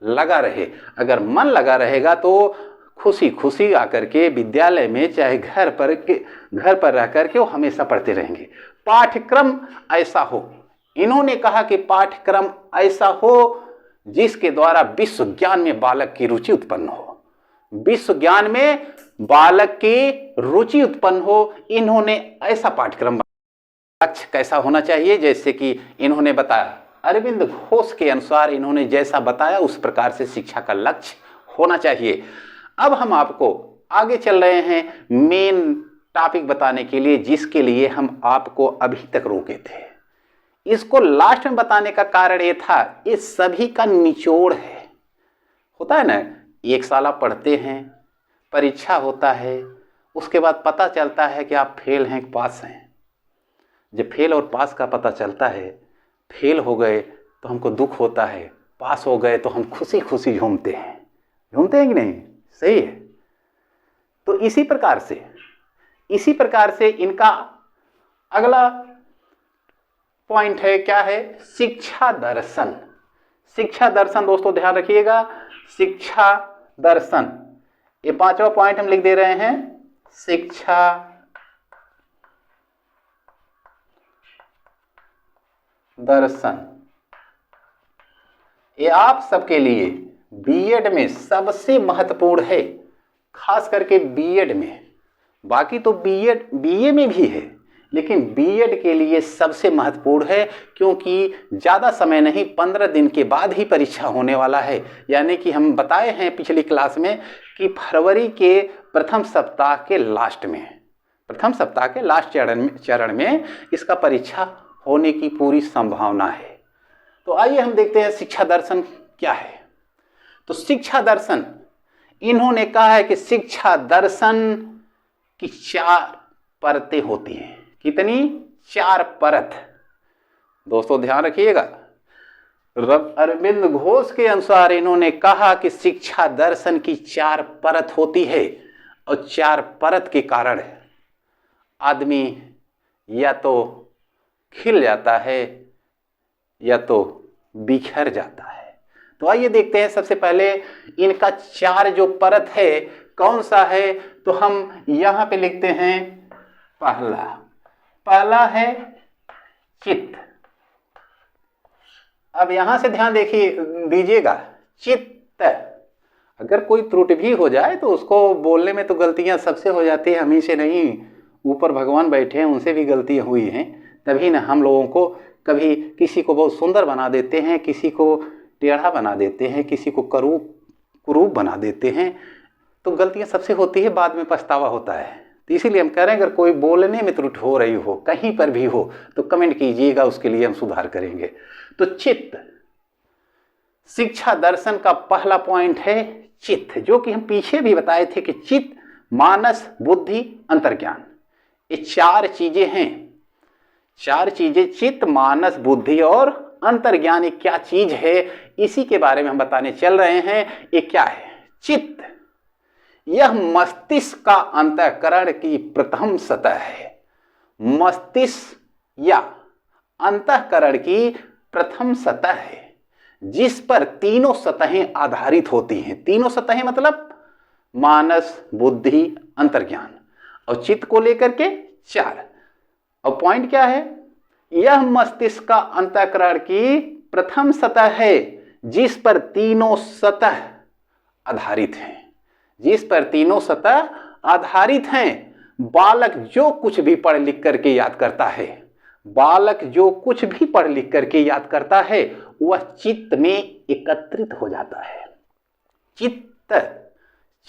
लगा रहे। अगर मन लगा रहेगा तो खुशी खुशी आकर के विद्यालय में, चाहे घर पर रह करके वो हमेशा पढ़ते रहेंगे। पाठ्यक्रम ऐसा हो। इन्होंने कहा कि पाठ्यक्रम ऐसा हो जिसके द्वारा विश्व ज्ञान में बालक की रुचि उत्पन्न हो। विश्व ज्ञान में बालक की रुचि उत्पन्न हो। इन्होंने ऐसा पाठ्यक्रम, लक्ष्य कैसा होना चाहिए? जैसे कि इन्होंने बताया, अरविंद घोष के अनुसार इन्होंने जैसा बताया उस प्रकार से शिक्षा का लक्ष्य होना चाहिए। अब हम आपको आगे चल रहे हैं मेन टॉपिक बताने के लिए, जिसके लिए हम आपको अभी तक रोके थे। इसको लास्ट में बताने का कारण ये था, ये सभी का निचोड़ है। होता है ना, एक साल आप पढ़ते हैं, परीक्षा होता है, उसके बाद पता चलता है कि आप फेल हैं कि पास हैं। जब फेल और पास का पता चलता है, फेल हो गए तो हमको दुख होता है, पास हो गए तो हम खुशी खुशी झूमते हैं कि नहीं? सही है। तो इसी प्रकार से इसी प्रकार से इनका अगला पॉइंट है, क्या है? शिक्षा दर्शन। शिक्षा दर्शन दोस्तों ध्यान रखिएगा, शिक्षा दर्शन, ये 5वां पॉइंट हम लिख दे रहे हैं, शिक्षा दर्शन। ये आप सबके लिए बीएड में सबसे महत्वपूर्ण है, खास करके बीएड में। बाकी तो बीएड बीए में भी है, लेकिन बीएड के लिए सबसे महत्वपूर्ण है, क्योंकि ज़्यादा समय नहीं, 15 दिन के बाद ही परीक्षा होने वाला है। यानी कि हम बताए हैं पिछली क्लास में कि फरवरी के प्रथम सप्ताह के लास्ट में, प्रथम सप्ताह के लास्ट चरण में इसका परीक्षा होने की पूरी संभावना है। तो आइए हम देखते हैं शिक्षा दर्शन क्या है। तो शिक्षा दर्शन, इन्होंने कहा है कि शिक्षा दर्शन की 4 परतें होती हैं। कितनी? 4 परत। दोस्तों ध्यान रखिएगा, अरविंद घोष के अनुसार इन्होंने कहा कि शिक्षा दर्शन की 4 परत होती है, और 4 परत के कारण आदमी या तो खिल जाता है या तो बिखर जाता है। तो आइए देखते हैं, सबसे पहले इनका 4 जो परत है कौन सा है? तो हम यहाँ पे लिखते हैं, पहला है चित्त। अब यहां से ध्यान दीजिएगा, चित्त। अगर कोई त्रुटि भी हो जाए तो उसको बोलने में तो गलतियां सबसे हो जाती है, हम ही से नहीं, ऊपर भगवान बैठे हैं, उनसे भी गलतियां हुई हैं। तभी ना हम लोगों को कभी किसी को बहुत सुंदर बना देते हैं, किसी को टेढ़ा बना देते हैं, किसी को कुरूप बना देते हैं। तो गलतियां सबसे होती है, बाद में पछतावा होता है। तो इसीलिए हम कह रहे हैं, अगर कोई बोलने में त्रुटि हो रही हो, कहीं पर भी हो, तो कमेंट कीजिएगा, उसके लिए हम सुधार करेंगे। तो चित्त, शिक्षा दर्शन का पहला पॉइंट है चित्त, जो कि हम पीछे भी बताए थे कि चित्त, मानस, बुद्धि, अंतर्ज्ञान, ये 4 चीजें हैं। 4 चीजें, चित्त, मानस, बुद्धि और अंतर्ज्ञान, क्या चीज है, इसी के बारे में हम बताने चल रहे हैं। ये क्या है? चित्त, यह मस्तिष्क का अंतःकरण की प्रथम सतह है। मस्तिष्क या अंतःकरण की प्रथम सतह है, जिस पर तीनों सतहें आधारित होती हैं। तीनों सतहें मतलब मानस, बुद्धि, अंतर्ज्ञान, और चित्त को लेकर के 4। और पॉइंट क्या है? यह मस्तिष्क का अंतःकरण की प्रथम सतह है, जिस पर तीनों सतह आधारित हैं, जिस पर तीनों सतह आधारित हैं। बालक जो कुछ भी पढ़ लिख करके याद करता है, बालक जो कुछ भी पढ़ लिख करके याद करता है, वह चित्त में एकत्रित हो जाता है।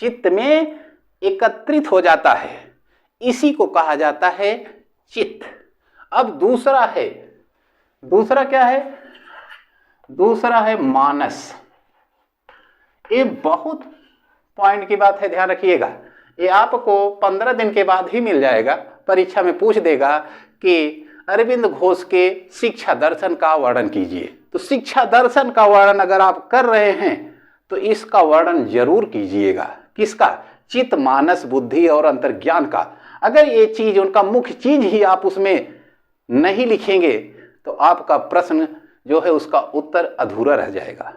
चित्त में एकत्रित हो जाता है, इसी को कहा जाता है चित्त। अब दूसरा क्या है? दूसरा है मानस। ये बहुत पॉइंट की बात है, ध्यान रखिएगा। ये आपको 15 दिन के बाद ही मिल जाएगा। परीक्षा में पूछ देगा कि अरविंद घोष के शिक्षा दर्शन का वर्णन कीजिए। तो शिक्षा दर्शन का वर्णन अगर आप कर रहे हैं तो इसका वर्णन जरूर कीजिएगा। किसका? चित्त, मानस, बुद्धि और अंतर्ज्ञान का। अगर ये चीज, उनका मुख्य चीज ही आप उसमें नहीं लिखेंगे तो आपका प्रश्न जो है उसका उत्तर अधूरा रह जाएगा।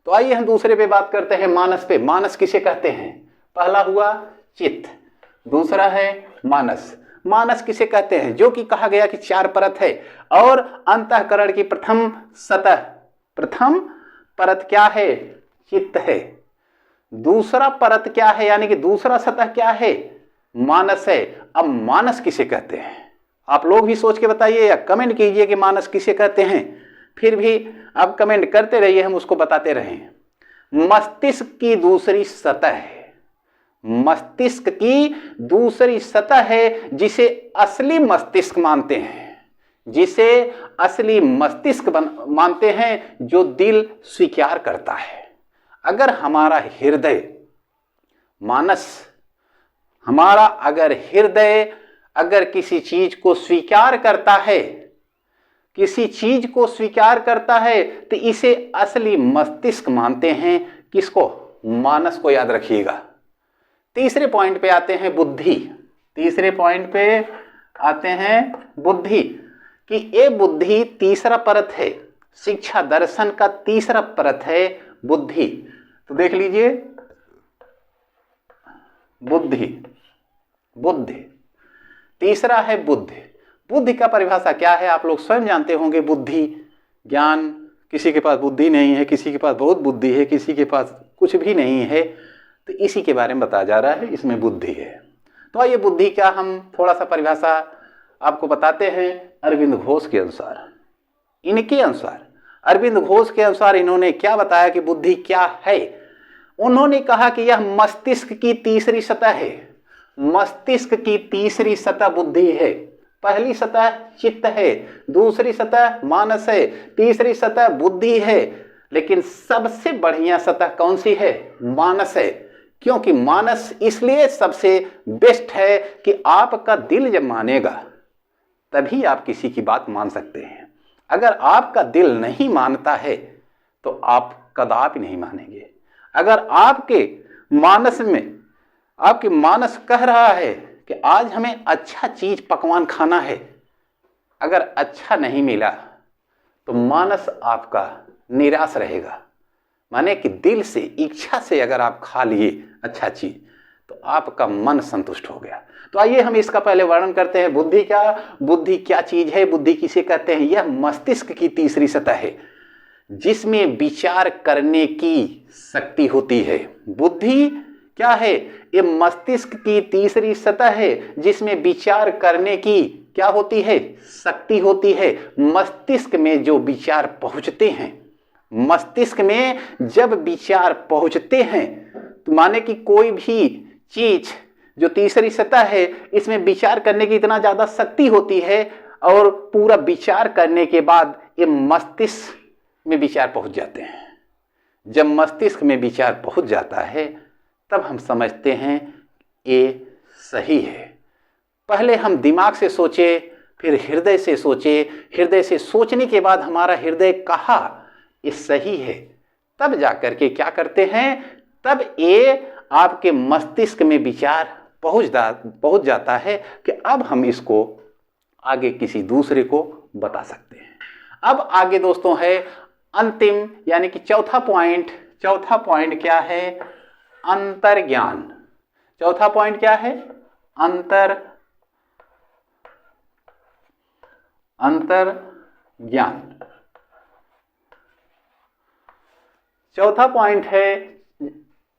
तो आइए हम दूसरे पे बात करते हैं, मानस पे। मानस किसे कहते हैं? पहला हुआ चित्त, दूसरा है मानस। मानस किसे कहते हैं? जो कि कहा गया कि 4 परत है, और अंतःकरण की प्रथम परत क्या है? चित्त है। दूसरा परत क्या है, यानी कि दूसरा सतह क्या है? मानस है। अब मानस किसे कहते हैं? आप लोग भी सोच के बताइए या कमेंट कीजिए कि मानस किसे कहते हैं। फिर भी आप कमेंट करते रहिए, हम उसको बताते रहें। मस्तिष्क की दूसरी सतह है, मस्तिष्क की दूसरी सतह है, जिसे असली मस्तिष्क मानते हैं, जिसे असली मस्तिष्क मानते हैं, जो दिल स्वीकार करता है। अगर हमारा हृदय, मानस, हमारा अगर हृदय अगर किसी चीज को स्वीकार करता है, किसी चीज को स्वीकार करता है, तो इसे असली मस्तिष्क मानते हैं। किसको? मानस को याद रखिएगा। तीसरे पॉइंट पे आते हैं, बुद्धि। तीसरे पॉइंट पे आते हैं बुद्धि, कि ये बुद्धि तीसरा परत है, शिक्षा दर्शन का तीसरा परत है बुद्धि। तो देख लीजिए, बुद्धि, बुद्धि तीसरा है बुद्धि। बुद्धि का परिभाषा क्या है आप लोग स्वयं जानते होंगे। बुद्धि ज्ञान, किसी के पास बुद्धि नहीं है, किसी के पास बहुत बुद्धि है, किसी के पास कुछ भी नहीं है, तो इसी के बारे में बताया जा रहा है, इसमें बुद्धि है। तो आइए बुद्धि का हम थोड़ा सा परिभाषा आपको बताते हैं अरविंद घोष के अनुसार। इनके अनुसार, अरविंद घोष के अनुसार इन्होंने क्या बताया कि बुद्धि क्या है। उन्होंने कहा कि यह मस्तिष्क की तीसरी सतह है। मस्तिष्क की तीसरी सतह बुद्धि है। पहली सतह चित्त है, दूसरी सतह मानस है, तीसरी सतह बुद्धि है। लेकिन सबसे बढ़िया सतह कौन सी है? मानस है। क्योंकि मानस इसलिए सबसे बेस्ट है कि आपका दिल जब मानेगा तभी आप किसी की बात मान सकते हैं। अगर आपका दिल नहीं मानता है तो आप कदापि नहीं मानेंगे। अगर आपके मानस में, आपके मानस कह रहा है कि आज हमें अच्छा चीज पकवान खाना है, अगर अच्छा नहीं मिला तो मानस आपका निराश रहेगा। माने कि दिल से, इच्छा से अगर आप खा लिए अच्छा चीज तो आपका मन संतुष्ट हो गया। तो आइए हम इसका पहले वर्णन करते हैं। बुद्धि क्या चीज है, बुद्धि किसे कहते हैं? यह मस्तिष्क की तीसरी सतह है जिसमें विचार करने की शक्ति होती है। बुद्धि क्या है? ये मस्तिष्क की तीसरी सतह है जिसमें विचार करने की क्या होती है? शक्ति होती है। मस्तिष्क में जो विचार पहुंचते हैं, मस्तिष्क में जब विचार पहुंचते हैं तो माने कि कोई भी चीज जो तीसरी सतह है, इसमें विचार करने की इतना ज्यादा शक्ति होती है और पूरा विचार करने के बाद ये मस्तिष्क में विचार पहुंच जाते हैं। जब मस्तिष्क में विचार पहुंच जाता है तब हम समझते हैं ये सही है। पहले हम दिमाग से सोचे, फिर हृदय से सोचे, हृदय से सोचने के बाद हमारा हृदय कहा ये सही है, तब जाकर के क्या करते हैं, तब ये आपके मस्तिष्क में विचार पहुंच जाता है कि अब हम इसको आगे किसी दूसरे को बता सकते हैं। अब आगे दोस्तों है अंतिम, यानी कि चौथा पॉइंट। चौथा पॉइंट क्या है? अंतर्ज्ञान। चौथा पॉइंट क्या है? अंतर्ज्ञान। चौथा पॉइंट है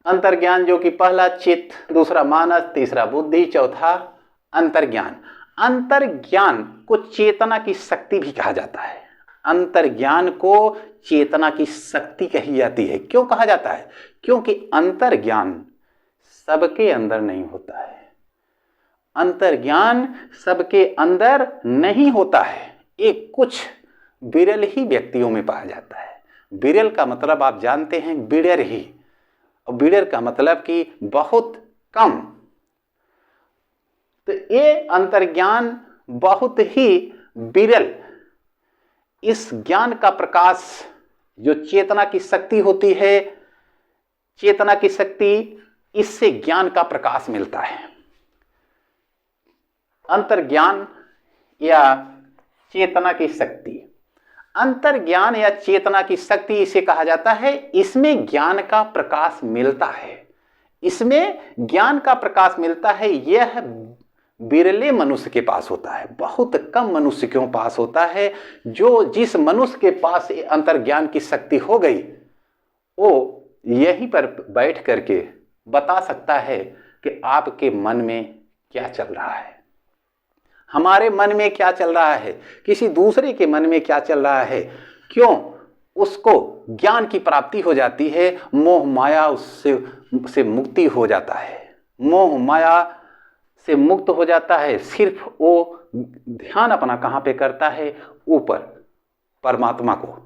अंतर्ज्ञान, जो कि पहला चित्त, दूसरा मानस, तीसरा बुद्धि, चौथा अंतर्ज्ञान। अंतर्ज्ञान को चेतना की शक्ति भी कहा जाता है। अंतर्ज्ञान को चेतना की शक्ति कही जाती है। क्यों कहा जाता है? क्योंकि अंतर्ज्ञान सबके अंदर नहीं होता है। अंतर्ज्ञान सबके अंदर नहीं होता है। एक कुछ विरल ही व्यक्तियों में पाया जाता है। विरल का मतलब आप जानते हैं, विरल ही, और विरल का मतलब कि बहुत कम। तो ये अंतर्ज्ञान बहुत ही विरल, इस ज्ञान का प्रकाश जो चेतना की शक्ति होती है, चेतना की शक्ति, इससे ज्ञान का प्रकाश मिलता है। अंतर्ज्ञान या चेतना की शक्ति, अंतर्ज्ञान या चेतना की शक्ति इसे कहा जाता है। इसमें ज्ञान का प्रकाश मिलता है, इसमें ज्ञान का प्रकाश मिलता है। यह बिरले मनुष्य के पास होता है, बहुत कम मनुष्य के पास होता है। जिस मनुष्य के पास अंतर्ज्ञान की शक्ति हो गई, वो यहीं पर बैठ करके बता सकता है कि आपके मन में क्या चल रहा है, हमारे मन में क्या चल रहा है, किसी दूसरे के मन में क्या चल रहा है। क्यों? उसको ज्ञान की प्राप्ति हो जाती है, मोह माया उससे मुक्ति हो जाता है, मोह माया से मुक्त हो जाता है। सिर्फ वो ध्यान अपना कहाँ पे करता है? ऊपर, परमात्मा को,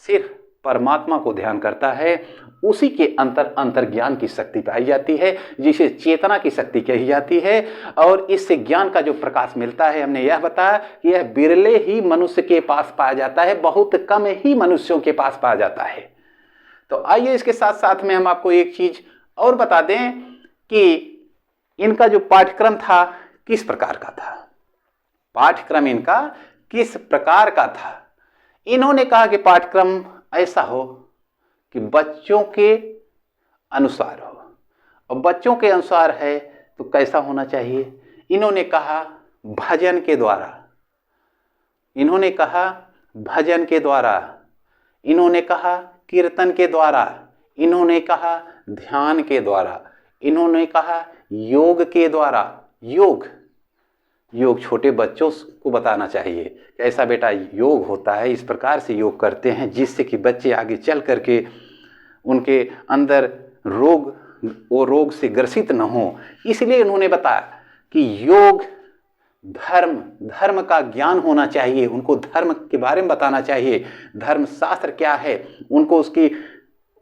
सिर्फ परमात्मा को ध्यान करता है। उसी के अंतर्ज्ञान की शक्ति पाई जाती है, जिसे चेतना की शक्ति कही जाती है। और इससे ज्ञान का जो प्रकाश मिलता है, हमने यह बताया कि यह बिरले ही मनुष्य के पास पाया जाता है, बहुत कम ही मनुष्यों के पास पाया जाता है। तो आइए इसके साथ साथ में हम आपको एक चीज और बता दें कि इनका जो पाठ्यक्रम था किस प्रकार का था, पाठ्यक्रम इनका किस प्रकार का था। इन्होंने कहा कि पाठ्यक्रम ऐसा हो कि बच्चों के अनुसार हो, और बच्चों के अनुसार है तो कैसा होना चाहिए। इन्होंने कहा भजन के द्वारा, इन्होंने कहा भजन के द्वारा, इन्होंने कहा कीर्तन के द्वारा, इन्होंने कहा ध्यान के द्वारा, इन्होंने कहा योग के द्वारा। योग योग छोटे बच्चों को बताना चाहिए कि ऐसा बेटा योग होता है, इस प्रकार से योग करते हैं जिससे कि बच्चे आगे चल करके उनके अंदर वो रोग से ग्रसित न हो। इसलिए उन्होंने बताया कि योग धर्म का ज्ञान होना चाहिए, उनको धर्म के बारे में बताना चाहिए, धर्म शास्त्र क्या है उनको उसकी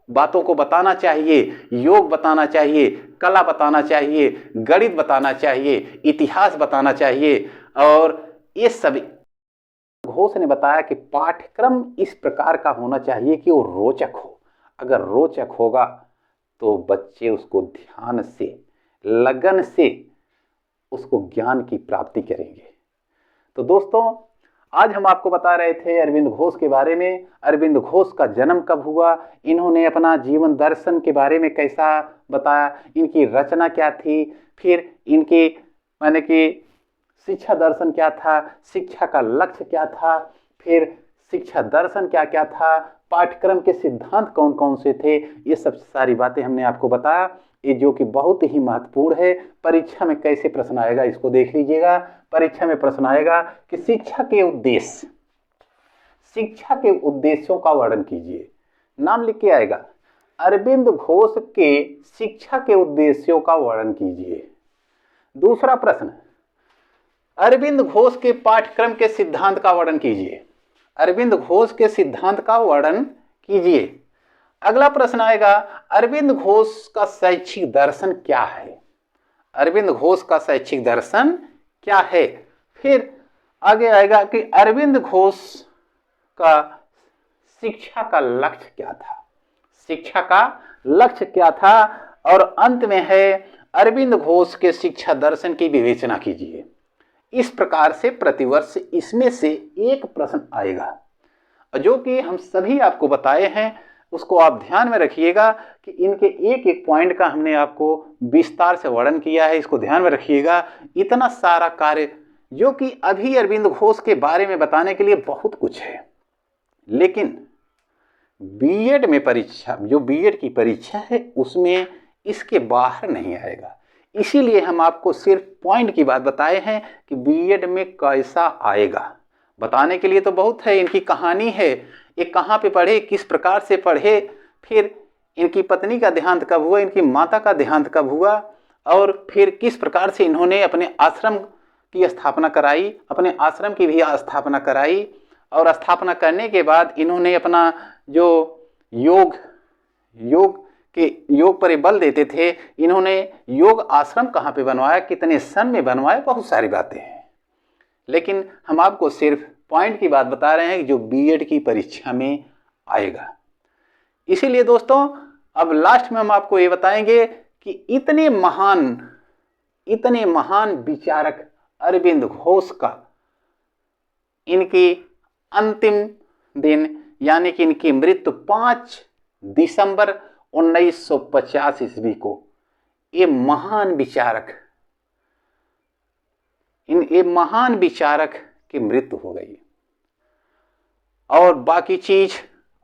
बातों को बताना चाहिए, योग बताना चाहिए, कला बताना चाहिए, गणित बताना चाहिए, इतिहास बताना चाहिए। और ये सभी घोष ने बताया कि पाठ्यक्रम इस प्रकार का होना चाहिए कि वो रोचक हो। अगर रोचक होगा तो बच्चे उसको ध्यान से, लगन से उसको ज्ञान की प्राप्ति करेंगे। तो दोस्तों, आज हम आपको बता रहे थे अरविंद घोष के बारे में। अरविंद घोष का जन्म कब हुआ, इन्होंने अपना जीवन दर्शन के बारे में कैसा बताया, इनकी रचना क्या थी, फिर इनके माने कि शिक्षा दर्शन क्या था, शिक्षा का लक्ष्य क्या था, फिर शिक्षा दर्शन क्या क्या था, पाठ्यक्रम के सिद्धांत कौन कौन से थे, ये सब सारी बातें हमने आपको बताया। ये जो कि बहुत ही महत्वपूर्ण है। परीक्षा में कैसे प्रश्न आएगा इसको देख लीजिएगा। परीक्षा में प्रश्न आएगा कि शिक्षा के उद्देश्यों का वर्णन कीजिए। नाम लिख के आएगा, अरविंद घोष के शिक्षा के उद्देश्यों का वर्णन कीजिए। दूसरा प्रश्न, अरविंद घोष के पाठ्यक्रम के सिद्धांत का वर्णन कीजिए। अरविंद घोष के सिद्धांत का वर्णन कीजिए। अगला प्रश्न आएगा, अरविंद घोष का शैक्षिक दर्शन क्या है। अरविंद घोष का शैक्षिक दर्शन क्या है। फिर आगे आएगा कि अरविंद घोष का शिक्षा का लक्ष्य क्या था, शिक्षा का लक्ष्य क्या था। और अंत में है, अरविंद घोष के शिक्षा दर्शन की विवेचना कीजिए। इस प्रकार से प्रतिवर्ष इसमें से एक प्रश्न आएगा, जो कि हम सभी आपको बताए हैं। उसको आप ध्यान में रखिएगा कि इनके एक एक पॉइंट का हमने आपको विस्तार से वर्णन किया है, इसको ध्यान में रखिएगा। इतना सारा कार्य जो कि अभी अरविंद घोष के बारे में बताने के लिए बहुत कुछ है, लेकिन बीएड में परीक्षा, जो बीएड की परीक्षा है उसमें इसके बाहर नहीं आएगा। इसीलिए हम आपको सिर्फ पॉइंट की बात बताए हैं कि बीएड में कैसा आएगा। बताने के लिए तो बहुत है, इनकी कहानी है, ये कहाँ पे पढ़े, किस प्रकार से पढ़े, फिर इनकी पत्नी का देहांत कब हुआ, इनकी माता का देहांत कब हुआ, और फिर किस प्रकार से इन्होंने अपने आश्रम की स्थापना कराई, अपने आश्रम की भी स्थापना कराई। और स्थापना करने के बाद इन्होंने अपना जो योग पर बल देते थे, इन्होंने योग आश्रम कहाँ पे बनवाया, कितने सन में बनवाया, बहुत सारी बातें हैं। लेकिन हम आपको सिर्फ पॉइंट की बात बता रहे हैं कि जो बीएड की परीक्षा में आएगा। इसीलिए दोस्तों, अब लास्ट में हम आपको ये बताएंगे कि इतने महान विचारक अरविंद घोष का इनकी अंतिम दिन यानी कि इनकी मृत्यु 5 दिसंबर 1950 ईस्वी को ये महान विचारक की मृत्यु हो गई। और बाकी चीज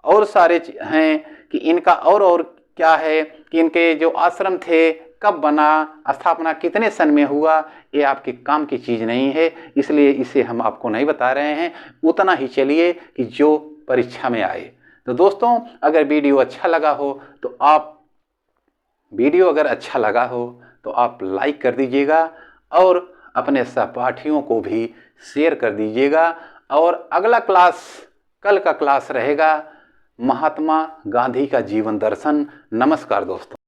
और सारे हैं कि इनका और क्या है कि इनके जो आश्रम थे कब बना, स्थापना कितने सन में हुआ, ये आपके काम की चीज़ नहीं है, इसलिए इसे हम आपको नहीं बता रहे हैं। उतना ही चलिए कि जो परीक्षा में आए। तो दोस्तों, अगर वीडियो अच्छा लगा हो तो आप लाइक कर दीजिएगा और अपने सहपाठियों को भी शेयर कर दीजिएगा। और अगला क्लास, कल का क्लास रहेगा महात्मा गांधी का जीवन दर्शन। नमस्कार दोस्तों।